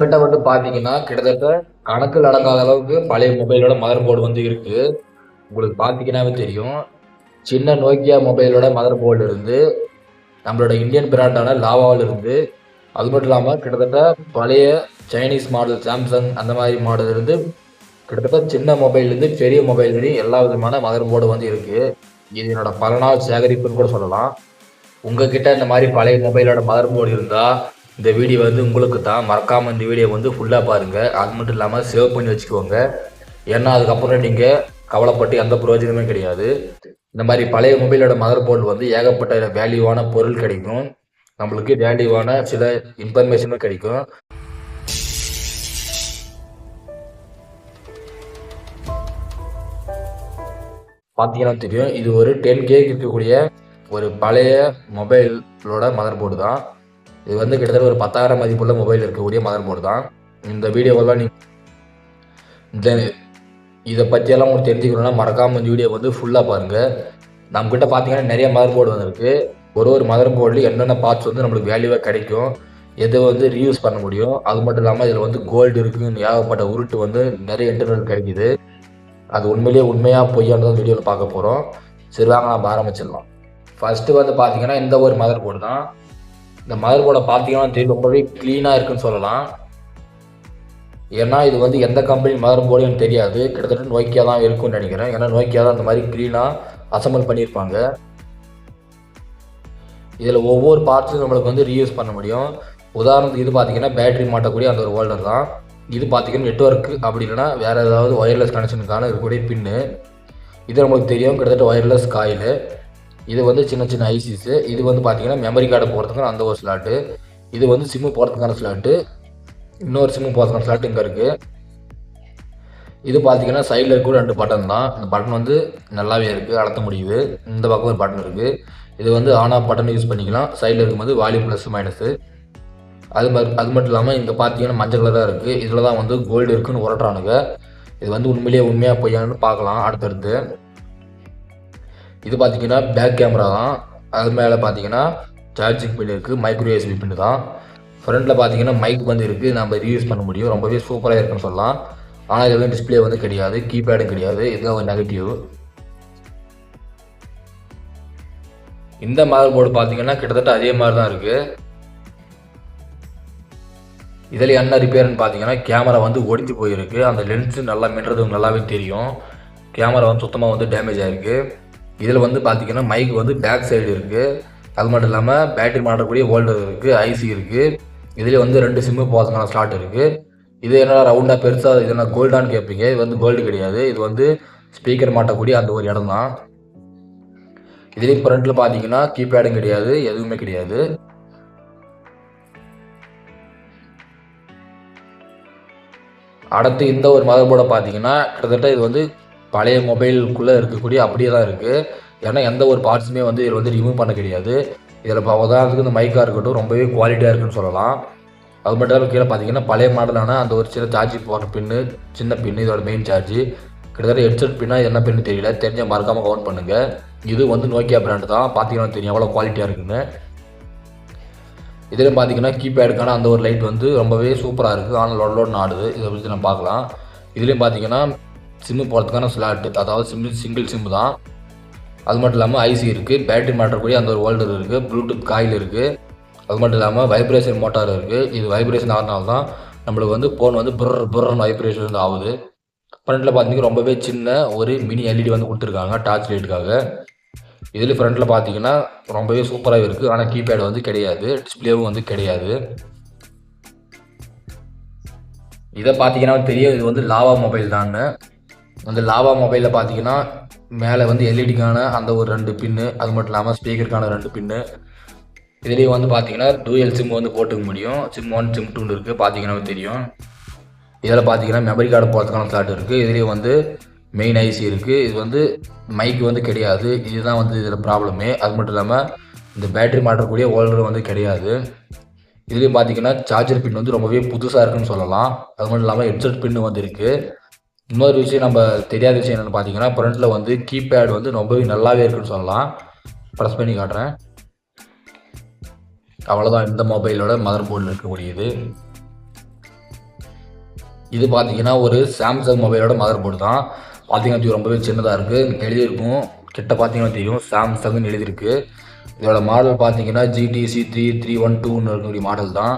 கிட்ட வந்து பார்த்தீங்கன்னா, கிட்டத்தட்ட கணக்கில் அடங்காத அளவுக்கு பழைய மொபைலோட மதர் போர்டு வந்து இருக்கு. உங்களுக்கு பார்த்தீங்கன்னாவே தெரியும். சின்ன நோக்கியா மொபைலோட மதர் போர்டு இருந்து, நம்மளோட இந்தியன் பிராண்டான லாவால இருந்து, அது மட்டும் இல்லாம கிட்டத்தட்ட பழைய சைனீஸ் மாடல் சாம்சங் அந்த மாதிரி மாடல் இருந்து, கிட்டத்தட்ட சின்ன மொபைல்லேருந்து பெரிய மொபைல் வரையும் எல்லா விதமான மதர் போர்டு வந்து இருக்கு. இது என்னோட பல நாள் சேகரிப்புன்னு கூட சொல்லலாம். உங்ககிட்ட இந்த மாதிரி பழைய மொபைலோட மதர் போர்டு இருந்தா, இந்த வீடியோ வந்து உங்களுக்கு தான். மறக்காம இந்த வீடியோ வந்து ஃபுல்லா பாருங்க. அது மட்டும் இல்லாம சேவ் பண்ணி வச்சுக்கோங்க. ஏன்னா அதுக்கப்புறம் நீங்க கவலைப்பட்டு எந்த பிரயோஜனமே கிடையாது. இந்த மாதிரி பழைய மொபைலோட மதர் போர்டு வந்து ஏகப்பட்ட வேல்யூவான பொருள் கிடைக்கும். நம்மளுக்கு வேல்யூவான சில இன்ஃபர்மேஷனும் கிடைக்கும். பார்த்தீங்கன்னா தெரியும். இது ஒரு 10K இருக்கக்கூடிய ஒரு பழைய மொபைலோட மதர் போர்டு தான். இது வந்து கிட்டத்தட்ட ஒரு 10,000 மதிப்புள்ள மொபைல் இருக்கக்கூடிய மதர் போர்டு தான். இந்த வீடியோவெல்லாம் இந்த இதை பற்றியெல்லாம் உங்களுக்கு தெரிஞ்சுக்கணும்னா மறக்காமல் இந்த வீடியோ வந்து ஃபுல்லாக பாருங்கள். நம்மக்கிட்ட பார்த்தீங்கன்னா நிறைய மதர் போர்டு வந்துருக்கு. ஒரு மதர் போர்டில் என்னென்ன பார்ட்ஸ் வந்து நம்மளுக்கு வேல்யூவாக கிடைக்கும், எதை வந்து ரீயூஸ் பண்ண முடியும், அது மட்டும் இல்லாமல் இதில் வந்து கோல்டு இருக்குன்னு ஏகப்பட்ட உருட்டு வந்து நிறைய இன்டர்நெட் கிடைக்குது. அது உண்மையிலேயே உண்மையாக பொய்யானதான் வீடியோவில் பார்க்க போகிறோம். சரி வாங்க நம்ம ஆரம்பிச்சிடலாம். ஃபஸ்ட்டு வந்து பார்த்தீங்கன்னா இந்த ஒரு மதர் போர்டு தான். இந்த மதர் போர்டை பார்த்தீங்கன்னா தெரியும், ரொம்பவே க்ளீனாக இருக்குன்னு சொல்லலாம். ஏன்னா இது வந்து எந்த கம்பெனி மதர் போர்டு எனக்கு தெரியாது. கிட்டத்தட்ட நோக்கியா தான் இருக்கும்னு நினைக்கிறேன். ஏன்னா நோக்கியா தான் அந்த மாதிரி க்ளீனாக அசம்பிள் பண்ணியிருப்பாங்க. இதில் ஒவ்வொரு பார்ட்ஸும் நம்மளுக்கு வந்து ரீயூஸ் பண்ண முடியும். உதாரணத்துக்கு இது பார்த்தீங்கன்னா பேட்டரி மாட்டக்கூடிய அந்த ஒரு ஹோல்டர் தான். இது பார்த்தீங்கன்னா நெட்ஒர்க்கு அப்படி இல்லைனா வேறு ஏதாவது ஒயர்லெஸ் கனெக்ஷனுக்கான இருக்கக்கூடிய பின்னு. இது நம்மளுக்கு தெரியும், கிட்டத்தட்ட ஒயர்லெஸ் காயிலு. இது வந்து சின்ன சின்ன ஐசிஸு. இது வந்து பார்த்தீங்கன்னா மெமரி கார்டை போகிறதுக்கான அந்த ஒரு ஸ்லாட்டு. இது வந்து சிம்மு போகிறதுக்கான ஸ்லாட்டு. இன்னொரு சிம்மு போகிறதுக்கான ஸ்லாட் இங்கே இருக்குது. இது பார்த்தீங்கன்னா சைடில் இருக்க 2 பட்டன் தான். இந்த பட்டன் வந்து நல்லாவே இருக்குது, அழுத்த முடியுது. இந்த பக்கம் ஒரு பட்டன் இருக்குது. இது வந்து ஆன் ஆஃப் பட்டன் யூஸ் பண்ணிக்கலாம். சைடில் இருக்கும்போது வால்யூம் ப்ளஸ் மைனஸு. அது மட்டும் இல்லாமல் இங்கே பார்த்தீங்கன்னா மஞ்சள் கலராக இருக்குது. இதில் தான் வந்து கோல்டு இருக்குன்னு உரட்டுறானுங்க. இது வந்து உண்மையாக பொய்யான்னு பார்க்கலாம் அடுத்தடுத்து. இது பார்த்தீங்கன்னா பேக் கேமரா தான். அது மேலே பார்த்தீங்கன்னா சார்ஜிங் பின் இருக்குது, மைக்ரோ USB பின்னு தான். ஃப்ரண்ட்டில் பார்த்தீங்கன்னா மைக் வந்து இருக்குது, நம்ம ரீயூஸ் பண்ண முடியும். ரொம்பவே சூப்பராக இருக்குன்னு சொல்லலாம். ஆனால் இது வந்து டிஸ்பிளே வந்து கிடையாது, கீபேடும் கிடையாது. இதுதான் ஒரு நெகட்டிவ். இந்த மதர் போர்டு பார்த்தீங்கன்னா கிட்டத்தட்ட அதே மாதிரி தான் இருக்குது. இதில் என்ன ரிப்பேர்னு பார்த்தீங்கன்னா கேமரா வந்து ஒடிஞ்சு போயிருக்கு. அந்த லென்ஸு நல்லா மின்றது நல்லாவே தெரியும். கேமரா வந்து சுத்தமாக வந்து டேமேஜ் ஆகிருக்கு. இதில் வந்து பார்த்தீங்கன்னா மைக் வந்து பேக் சைடு இருக்குது. அது மட்டும் இல்லாமல் பேட்டரி மாட்டக்கூடிய ஹோல்டர் இருக்குது, ஐசி இருக்குது. இதில் வந்து 2 சிம்மு போகிறதுக்கான ஸ்லாட் இருக்குது. இது என்ன ரவுண்டாக பெருசாக இது என்ன கோல்டான்னு கேட்பீங்க. இது வந்து கோல்டு கிடையாது. இது வந்து ஸ்பீக்கர் மாட்டக்கூடிய அந்த ஒரு இடம் தான். இதுலேயும் ஃப்ரண்ட்டில் பார்த்தீங்கன்னா கீபேடும் கிடையாது, எதுவுமே கிடையாது. அடுத்து இந்த ஒரு மதர் போர்டை பார்த்தீங்கன்னா கிட்டத்தட்ட இது வந்து பழைய மொபைலுக்குள்ளே இருக்கக்கூடிய அப்படியே தான் இருக்குது. ஏன்னா எந்த ஒரு பார்ட்ஸுமே வந்து இதில் வந்து ரிமூவ் பண்ண கிடையாது. இதில் இப்போ உதாரணத்துக்கு இந்த மைக்காக இருக்கட்டும் ரொம்பவே குவாலிட்டியாக இருக்குன்னு சொல்லலாம். அது மட்டும் இல்லாமல் கீழே பார்த்தீங்கன்னா பழைய மாடலான அந்த ஒரு சின்ன சார்ஜி போடுற பின்னு, சின்ன பின்னு, இதோட மெயின் சார்ஜி. கிட்டத்தட்ட ஹெட்செட் பின்னா என்ன பின்னு தெரியல, தெரிஞ்ச மறக்காமல் கவுண்ட் பண்ணுங்கள். இது வந்து நோக்கியா பிராண்டு தான். பார்த்தீங்கன்னா தெரியும் எவ்வளோ குவாலிட்டியாக இருக்குன்னு. இதில் பார்த்தீங்கன்னா கீபேடுக்கான அந்த ஒரு லைட் வந்து ரொம்பவே சூப்பராக இருக்குது. ஆனால் லோட்னு ஆடுது. இதை பற்றி நம்ம பார்க்கலாம். இதுலேயும் பார்த்தீங்கன்னா சிம்மு போகிறதுக்கான ஸ்லாட்டு, அதாவது சிங்கிள் சிம்மு தான். அது மட்டும் இல்லாமல் ஐசி இருக்குது, பேட்டரி மாட்டக்கூடிய அந்த ஒரு ஹோல்டர் இருக்குது, ப்ளூடூத் காயில் இருக்குது. அது மட்டும் இல்லாமல் வைப்ரேஷன் மோட்டார் இருக்குது. இது வைப்ரேஷன் ஆகிறனால தான் நம்மளுக்கு வந்து ஃபோன் வந்து புர்ன்னு வைப்ரேஷன் வந்து ஆகுது. ஃப்ரண்ட்டில் பார்த்தீங்கன்னா ரொம்பவே சின்ன ஒரு மினி எல்இடி வந்து கொடுத்துருக்காங்க டார்ச் லைட்டுக்காக. இதில் ஃப்ரண்ட்டில் பார்த்தீங்கன்னா ரொம்பவே சூப்பராக இருக்குது. ஆனால் கீபேட் வந்து கிடையாது, டிஸ்பிளேவும் வந்து கிடையாது. இதை பார்த்தீங்கன்னா தெரியும், இது வந்து லாவா மொபைல் தான்னு. அந்த லாவா மொபைலில் பார்த்தீங்கன்னா மேலே வந்து எல்இடிக்கான அந்த ஒரு 2 பின்னு, அது மட்டும் இல்லாமல் ஸ்பீக்கருக்கான 2 பின்னு. இதுலேயும் வந்து பார்த்தீங்கன்னா டூயல் சிம் வந்து போட்டுக்க முடியும். சிம் 1 சிம் 2 இருக்குது, பார்த்தீங்கன்னா தெரியும். இதில் பார்த்தீங்கன்னா மெமரி கார்டு போகிறதுக்கான ஸ்லாட் இருக்குது. இதுலேயும் வந்து மெயின் ஐசி இருக்குது. இது வந்து மைக் வந்து கிடையாது. இதுதான் வந்து இதில் ப்ராப்ளமே. அது மட்டும் இல்லாமல் இந்த பேட்டரி மாட்டக்கூடிய ஹோல்டர் வந்து கிடையாது. இதுலேயும் பார்த்தீங்கன்னா சார்ஜர் பின் வந்து ரொம்பவே புதுசாக இருக்குன்னு சொல்லலாம். அது மட்டும் இல்லாமல் ஹெட்செட் பின்னு வந்து இருக்குது. இன்னொரு விஷயம் நம்ம தெரியாத விஷயம் என்னென்னு பார்த்தீங்கன்னா ஃப்ரண்ட்டில் வந்து கீபேட் வந்து ரொம்பவே நல்லாவே இருக்குன்னு சொல்லலாம். ப்ரெஸ் பண்ணி காட்டுறேன். அவ்வளோதான் இந்த மொபைலோட மதர் போர்டில் இருக்கக்கூடியது. இது பார்த்தீங்கன்னா ஒரு சாம்சங் மொபைலோட மதர் போர்டு தான். பார்த்தீங்கன்னா ரொம்பவே சின்னதாக இருக்குது. எழுதியிருக்கும் கிட்ட பார்த்தீங்கன்னா தெரியும் சாம்சங்னு எழுதியிருக்கு. இதோட மாடல் பார்த்தீங்கன்னா GTC 3312ன்னு இருக்கக்கூடிய மாடல் தான்.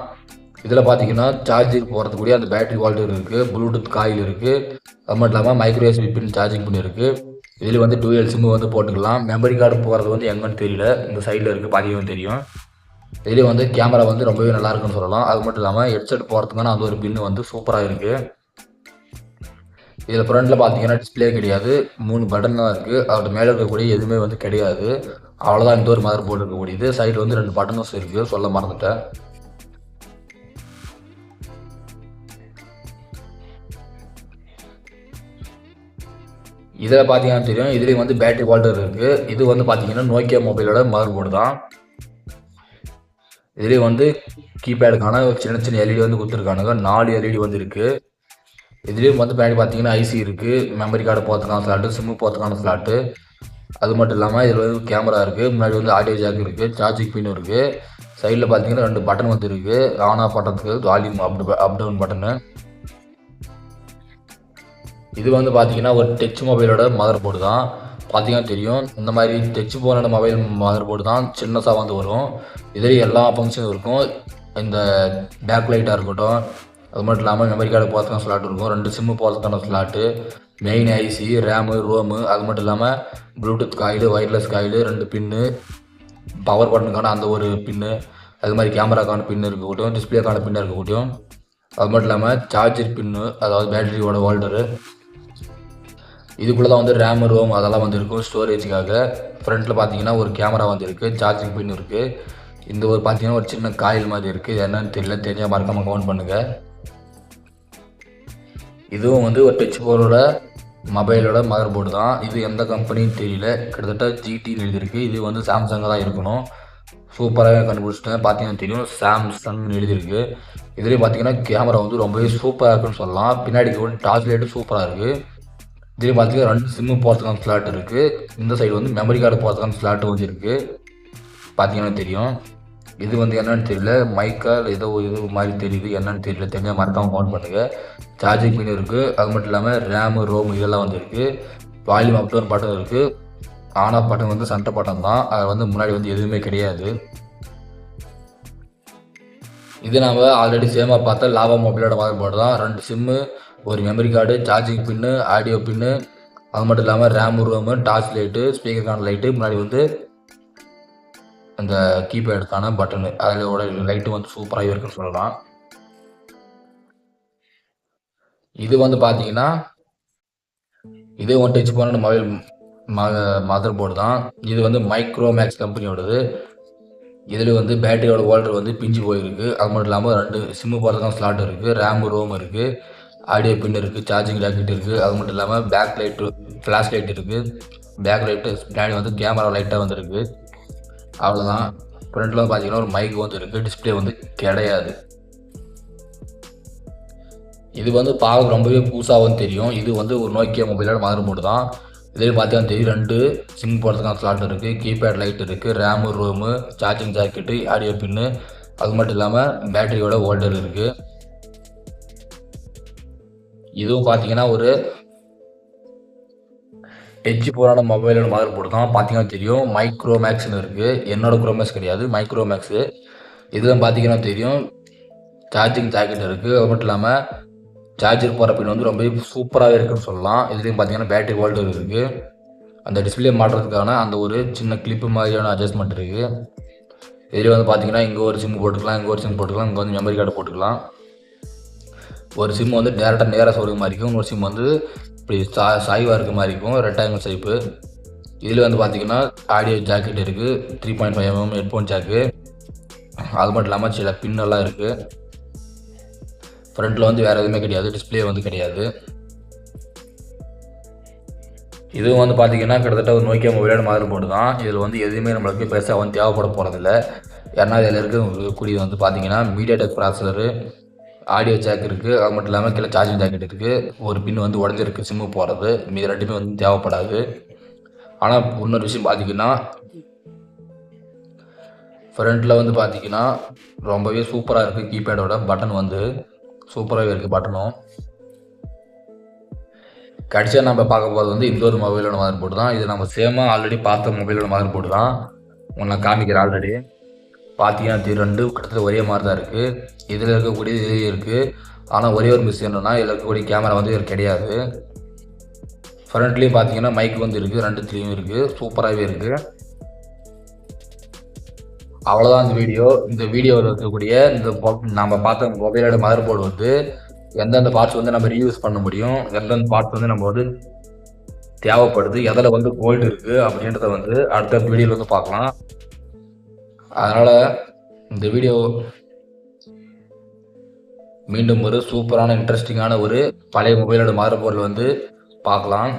இதில் பார்த்தீங்கன்னா சார்ஜர் போகிறதுக்கூடிய அந்த பேட்டரி வால்டர் இருக்குது, ப்ளூடூத் காயில் இருக்குது, அது மட்டும் இல்லாமல் மைக்ரோ USB பின் சார்ஜிங் பின் இருக்குது. இதில் வந்து டூயல் சிம்மு வந்து போட்டுக்கலாம். மெமரி கார்டு போகிறது வந்து எங்கன்னு தெரியல, இந்த சைடில் இருக்குது, பார்த்தீங்கன்னா தெரியும். இதுலேயே வந்து கேமரா வந்து ரொம்பவே நல்லா இருக்குன்னு சொல்லலாம். அது மட்டும் இல்லாமல் ஹெட்செட் போகிறதுக்கான அந்த ஒரு பின்னு வந்து சூப்பராக இருக்குது. இதில் ஃப்ரண்ட்டில் பார்த்தீங்கன்னா டிஸ்பிளே கிடையாது, 3 பட்டன் தான் இருக்குது. அதோட மேலே இருக்கக்கூடிய எதுவுமே வந்து கிடையாது. அவ்வளோதான் இந்த ஒரு மதர் போர்டு இருக்கக்கூடியது. சைடில் வந்து 2 பட்டன்ஸ் இருக்குது, சொல்ல மறந்துட்டேன். இதில் பார்த்தீங்கன்னா தெரியும், இதுலேயும் வந்து பேட்டரி வால்டர் இருக்குது. இது வந்து பார்த்தீங்கன்னா நோக்கியா மொபைலோட மதர் போர்டு தான். இதுலேயும் வந்து கீபேடுக்கான சின்ன சின்ன LED வந்து கொடுத்துருக்கானுங்க. 4 LED வந்து இருக்குது. இதுலேயும் வந்து பின்னாடி பார்த்தீங்கன்னா ஐசி இருக்குது, மெமரி கார்டு போகிறதுக்கான ஸ்லாட்டு, சிம்மு போகிறதுக்கான ஸ்லாட்டு. அது மட்டும் இல்லாமல் இதில் வந்து கேமரா இருக்குது, முன்னாடி வந்து ஆடியோ ஜாக் இருக்குது, சார்ஜிங் பின் இருக்குது. சைடில் பார்த்தீங்கன்னா 2 பட்டன் வந்து இருக்குது, ஆன் ஆஃப் பண்ணுறதுக்கு, வால்யூம் அப் டவுன் பட்டனு. இது வந்து பார்த்தீங்கன்னா ஒரு டச் மொபைலோட மதர் போர்டு தான். பார்த்தீங்கன்னா தெரியும், இந்த மாதிரி டச் போனோட மொபைல் மதர் போர்டு தான் சின்னதாக வந்து வரும். இதில் எல்லா ஃபங்க்ஷனும் இருக்கும். இந்த பேக் லைட்டாக இருக்கட்டும், அது மட்டும் இல்லாமல் மெமரி கார்டு போகிறதுக்கான ஸ்லாட் இருக்கும், 2 சிம்மு போகிறதுக்கான slot, main IC, RAM, ROM, அது மட்டும் இல்லாமல் Bluetooth coil, wireless coil, 2 pin, power பட்டனுக்கான அந்த ஒரு பின்னு, அது மாதிரி கேமராக்கான பின்னு இருக்கக்கூடும், டிஸ்பிளேக்கான பின்னு இருக்கக்கூடும். அது மட்டும் இல்லாமல் சார்ஜர் பின்னு, அதாவது பேட்டரியோட ஹோல்டரு. இதுக்குள்ளே தான் வந்து ரேமு, ரோம் அதெல்லாம் வந்து இருக்கும் ஸ்டோரேஜுக்காக. ஃப்ரண்ட்டில் பார்த்தீங்கன்னா ஒரு கேமரா வந்து இருக்குது, சார்ஜிங் பின் இருக்குது. இந்த ஒரு பார்த்தீங்கன்னா ஒரு சின்ன காயில் மாதிரி இருக்குது, என்னன்னு தெரியல, தெரிஞ்சால் மறக்காமல் கமெண்ட் பண்ணுங்கள். இதுவும் வந்து ஒரு டச் போனோட மொபைலோட மதர் போர்டு தான். இது எந்த கம்பெனின்னு தெரியல, கிட்டத்தட்ட GTன்னு எழுதியிருக்கு. இது வந்து சாம்சங்காக தான் இருக்கணும். சூப்பராக கண்டுபிடிச்சிட்டேன். பார்த்தீங்கன்னா தெரியும் சாம்சங்னு எழுதியிருக்கு. இதுலேயும் பார்த்தீங்கன்னா கேமரா வந்து ரொம்பவே சூப்பராக இருக்குன்னு சொல்லலாம். பின்னாடி வந்து டார்ச் லைட்டு சூப்பராக இருக்குது. இதுலேயும் பார்த்தீங்கன்னா 2 சிம்மு போகிறதுக்கான ஸ்லாட் இருக்குது. இந்த சைடு வந்து மெமரி கார்டு போகிறதுக்கான ஸ்லாட்டு வந்து இருக்குது, பார்த்தீங்கன்னா தெரியும். இது வந்து என்னன்னு தெரியல, மைக்கா ஏதோ இது மாதிரி தெரியுது, என்னன்னு தெரியல, தெரிஞ்சால் மறக்காமல் கமெண்ட் பண்ணுங்கள். சார்ஜிங் பின் இருக்குது, அது மட்டும் இல்லாமல் ரேமு, ரோம் இதெல்லாம் வந்து இருக்குது. வால்யூம் அப் டவுன் பட்டன் இருக்குது. ஆன் ஆஃப் பட்டன் வந்து சென்டர் பட்டன் தான், அது வந்து முன்னாடி வந்து எதுவுமே கிடையாது. இது நம்ம ஆல்ரெடி சேமாக பார்த்தா லாவா மொபைலோட மதர் போர்டு தான். 2 சிம்மு, ஒரு memory card, charging pin, audio pin, அது மட்டும் இல்லாமல் ரேமு, ரோமு, டார்ச் லைட்டு, ஸ்பீக்கருக்கான லைட்டு, முன்னாடி வந்து அந்த கீபேடுக்கான பட்டனு, அதோட லைட்டு வந்து சூப்பராகவே இருக்குன்னு சொல்லலாம். இது வந்து பார்த்தீங்கன்னா இது ஒன் டச் போன மொபைல் மதர் போர்டு தான். இது வந்து மைக்ரோமேக்ஸ் கம்பெனியோடது. இதில் வந்து பேட்டரியோட ஹோல்டர் வந்து பிஞ்சு போயிருக்கு. அது மட்டும் இல்லாமல் 2 சிம்மு போகிறதுக்கான ஸ்லாட் இருக்குது, ரேமு, ரோம் இருக்குது, ஆடியோ பின் இருக்குது, சார்ஜிங் ராக்கெட் இருக்குது. அது மட்டும் இல்லாமல் பேக் லைட்டு, ஃப்ளாஷ் லைட் இருக்குது. பேக் லைட்டு பின்னாடி வந்து கேமரா லைட்டாக வந்துருக்கு, அவ்வளோதான். ஃப்ரண்ட்டில் பார்த்தீங்கன்னா ஒரு மைக் வந்து இருக்குது, டிஸ்பிளே வந்து கிடையாது. இது வந்து பார்க்க ரொம்பவே புதுசாக வந்து தெரியும். இது வந்து ஒரு நோக்கியா மொபைலோட மதர் போர்டு தான். இதில் பார்த்தீங்கன்னா தெரியும் 2 சிம் போடுறதுக்கான ஸ்லாட் இருக்குது, கீபேட் லைட் இருக்குது, RAM, ROM, charging jacket, audio pin, அது மட்டும் இல்லாமல் பேட்டரியோட ஹோல்டர் இருக்குது. இதுவும் பார்த்தீங்கன்னா ஒரு டச் போரான மொபைலோட மதர் போர்டு தான். பார்த்தீங்கன்னா தெரியும் மைக்ரோமேக்ஸ்னு இருக்குது, என்னோட குரோமேக்ஸ் கிடையாது, மைக்ரோமேக்ஸு. இதெல்லாம் பார்த்தீங்கன்னா தெரியும் சார்ஜிங் ஜாக்கெட் இருக்குது. அது மட்டும் இல்லாமல் சார்ஜர் போகிற பின் வந்து ரொம்ப சூப்பராகவே இருக்குன்னு சொல்லலாம். இதுலேயும் பார்த்தீங்கன்னா பேட்டரி ஹோல்டர் இருக்குது, அந்த டிஸ்பிளே மாட்டுறதுக்கான அந்த ஒரு சின்ன கிளிப்பு மாதிரியான அட்ஜஸ்ட்மெண்ட் இருக்குது. இதில் வந்து பார்த்தீங்கன்னா இங்கே ஒரு சிம் போட்டுக்கலாம், இங்கே ஒரு சிம் போட்டுக்கலாம், இங்கே வந்து மெமரி கார்டு போட்டுக்கலாம். ஒரு சிம் வந்து டேரெக்டாக நேராக சொல்கிற மாதிரி இருக்கும், இன்னொரு சிம் வந்து இப்படி சாய்வாக இருக்க மாதிரி இருக்கும், ரெக்டாங்கிள் ஷேப்பு. இதில் வந்து பார்த்தீங்கன்னா ஆடியோ ஜாக்கெட் இருக்குது, 3.5mm ஹெட்ஃபோன் ஜாக்கு. அது மட்டும் இல்லாமல் சில பின்னெல்லாம் இருக்குது. ஃப்ரண்ட்டில் வந்து வேறு எதுவுமே கிடையாது, டிஸ்பிளே வந்து கிடையாது. இதுவும் வந்து பார்த்தீங்கன்னா கிட்டத்தட்ட ஒரு நோக்கியா மொபைலோட மதர் போர்டு தான். இதில் வந்து எதுவுமே நம்மளுக்கு பெருசாக வந்து தேவைப்பட போகிறதில்ல. ஏன்னா இதில் இருக்கக்கூடிய வந்து பார்த்தீங்கன்னா மீடியாடெக் ப்ராசஸரு, ஆடியோ ஜாக் இருக்குது, அது மட்டும் இல்லாமல் கீழே சார்ஜிங் ஜாக்கெட் இருக்குது, ஒரு பின் வந்து உடஞ்சிருக்கு சிம்மு போகிறது, மீது 2மே வந்து தேவைப்படாது. ஆனால் இன்னொரு விஷயம் பார்த்தீங்கன்னா ஃப்ரண்ட்டில் வந்து பார்த்தீங்கன்னா ரொம்பவே சூப்பராக இருக்குது, கீபேடோட பட்டன் வந்து சூப்பராகவே இருக்குது பட்டனும். கடைசியாக நம்ம பார்க்க போகிறது வந்து இந்த ஒரு மொபைலோட மதர் போர்டு தான். இது நம்ம சேமாக ஆல்ரெடி பார்த்த மொபைலோட மதர் போர்டு தான். உங்களுக்கு நான் காமிக்கிறேன். ஆல்ரெடி பார்த்தீங்கன்னா இது ரெண்டு கிட்டத்தட்ட ஒரே மாதிரி தான் இருக்குது. இதில் இருக்கக்கூடிய இது இருக்குது. ஆனால் ஒரே ஒரு மிஸ் என்னன்னா இதில் இருக்கக்கூடிய கேமரா வந்து இது கிடையாது. ஃப்ரண்ட்லேயும் பார்த்தீங்கன்னா மைக் வந்து இருக்குது, ரெண்டுத்துலேயும் இருக்குது, சூப்பராகவே இருக்குது. அவ்வளோதான் இந்த வீடியோவில் இருக்கக்கூடிய நம்ம பார்த்த மொபைலோட மதர் போர்டு வந்து எந்தெந்த பார்ட்ஸ் வந்து நம்ம ரீயூஸ் பண்ண முடியும், எந்தெந்த பார்ட்ஸ் வந்து நம்ம வந்து தேவைப்படுது, எதில் வந்து கோல்டு இருக்குது அப்படின்றத வந்து அடுத்த வீடியோவில் வந்து பார்க்கலாம். அதனால் இந்த வீடியோ மீண்டும் ஒரு சூப்பரான இன்ட்ரெஸ்டிங்கான ஒரு பழைய மொபைலோட மதர் போர்டில் வந்து பார்க்கலாம்.